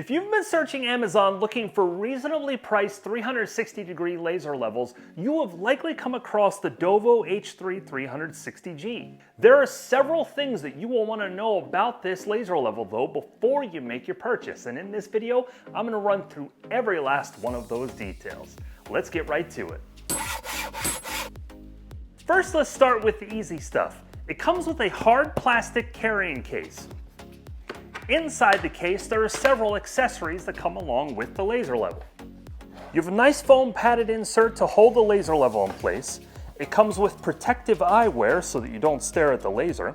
If you've been searching Amazon looking for reasonably priced 360-degree laser levels, you have likely come across the Dovoh H3 360G. There are several things that you will want to know about this laser level though before you make your purchase, and in this video, I'm going to run through every last one of those details. Let's get right to it. First, let's start with the easy stuff. It comes with a hard plastic carrying case. Inside the case, there are several accessories that come along with the laser level. You have a nice foam padded insert to hold the laser level in place. It comes with protective eyewear so that you don't stare at the laser.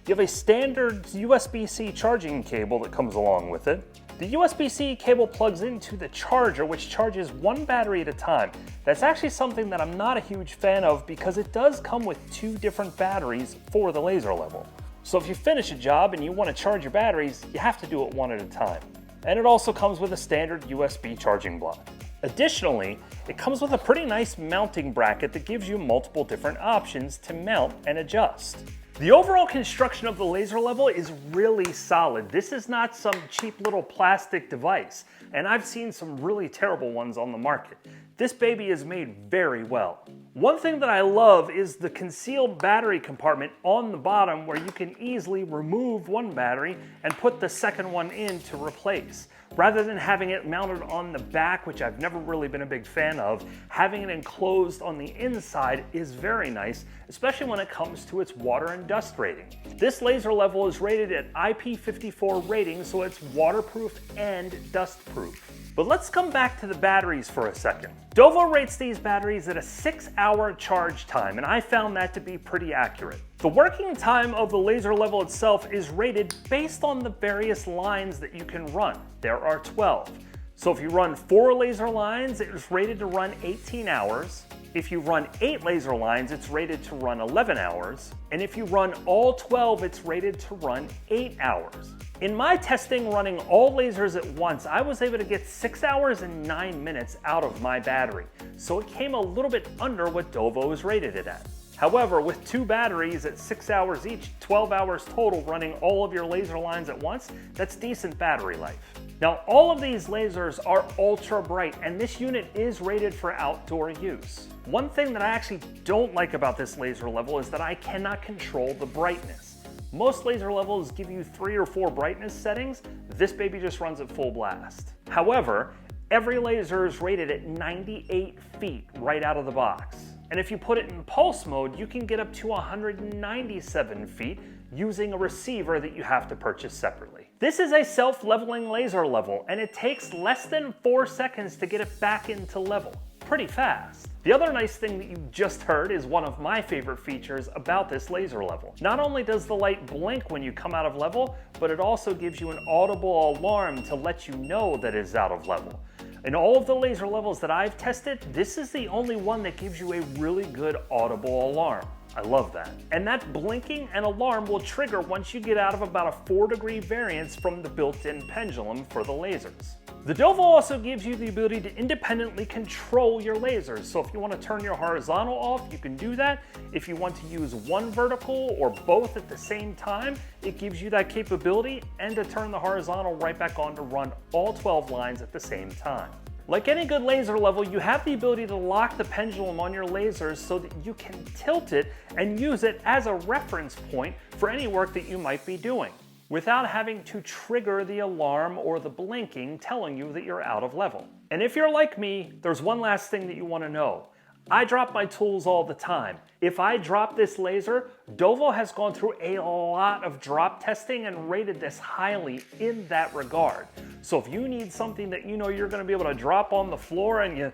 You have a standard USB-C charging cable that comes along with it. The USB-C cable plugs into the charger, which charges one battery at a time. That's actually something that I'm not a huge fan of because it does come with two different batteries for the laser level. So if you finish a job and you want to charge your batteries, you have to do it one at a time. And it also comes with a standard USB charging block. Additionally, it comes with a pretty nice mounting bracket that gives you multiple different options to mount and adjust. The overall construction of the laser level is really solid. This is not some cheap little plastic device, and I've seen some really terrible ones on the market. This baby is made very well. One thing that I love is the concealed battery compartment on the bottom where you can easily remove one battery and put the second one in to replace. Rather than having it mounted on the back, which I've never really been a big fan of, having it enclosed on the inside is very nice, especially when it comes to its water and dust rating. This laser level is rated at IP54 rating, so it's waterproof and dustproof. But let's come back to the batteries for a second. Dovoh rates these batteries at a 6-hour charge time, and I found that to be pretty accurate. The working time of the laser level itself is rated based on the various lines that you can run. There are 12. So if you run 4 laser lines, it is rated to run 18 hours. If you run 8 laser lines, it's rated to run 11 hours. And if you run all 12, it's rated to run 8 hours. In my testing running all lasers at once, I was able to get 6 hours and 9 minutes out of my battery. So it came a little bit under what Dovoh is rated it at. However, with 2 batteries at 6 hours each, 12 hours total running all of your laser lines at once, that's decent battery life. Now, all of these lasers are ultra bright, and this unit is rated for outdoor use. One thing that I actually don't like about this laser level is that I cannot control the brightness. Most laser levels give you 3 or 4 brightness settings. This baby just runs at full blast. However, every laser is rated at 98 feet right out of the box. And if you put it in pulse mode, you can get up to 197 feet using a receiver that you have to purchase separately. This is a self-leveling laser level, and it takes less than 4 seconds to get it back into level. Pretty fast. The other nice thing that you just heard is one of my favorite features about this laser level. Not only does the light blink when you come out of level, but it also gives you an audible alarm to let you know that it is out of level. In all of the laser levels that I've tested, this is the only one that gives you a really good audible alarm. I love that. And that blinking and alarm will trigger once you get out of about a 4-degree variance from the built-in pendulum for the lasers. The Dovoh also gives you the ability to independently control your lasers. So if you want to turn your horizontal off, you can do that. If you want to use one vertical or both at the same time, it gives you that capability, and to turn the horizontal right back on to run all 12 lines at the same time. Like any good laser level, you have the ability to lock the pendulum on your lasers so that you can tilt it and use it as a reference point for any work that you might be doing, without having to trigger the alarm or the blinking telling you that you're out of level. And if you're like me, there's one last thing that you want to know. I drop my tools all the time. If I drop this laser, Dovoh has gone through a lot of drop testing and rated this highly in that regard. So if you need something that you know you're going to be able to drop on the floor and you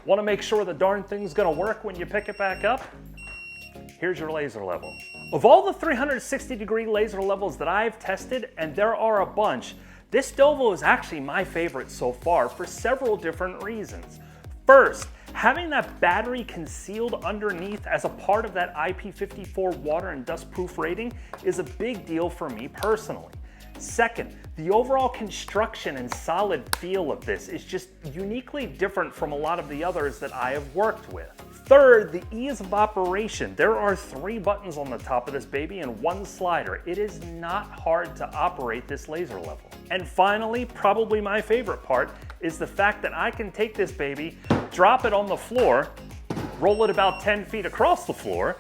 want to make sure the darn thing's going to work when you pick it back up, here's your laser level. Of all the 360-degree laser levels that I've tested, and there are a bunch, this Dovoh is actually my favorite so far for several different reasons. First, having that battery concealed underneath as a part of that IP54 water and dust proof rating is a big deal for me personally. Second, the overall construction and solid feel of this is just uniquely different from a lot of the others that I have worked with. Third, the ease of operation. There are 3 buttons on the top of this baby and 1 slider. It is not hard to operate this laser level. And finally, probably my favorite part, is the fact that I can take this baby, drop it on the floor, roll it about 10 feet across the floor,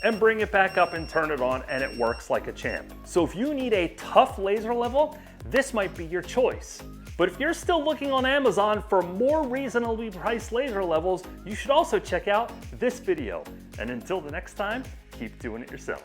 and bring it back up and turn it on, and it works like a champ. So if you need a tough laser level, this might be your choice. But if you're still looking on Amazon for more reasonably priced laser levels, you should also check out this video. And until the next time, keep doing it yourself.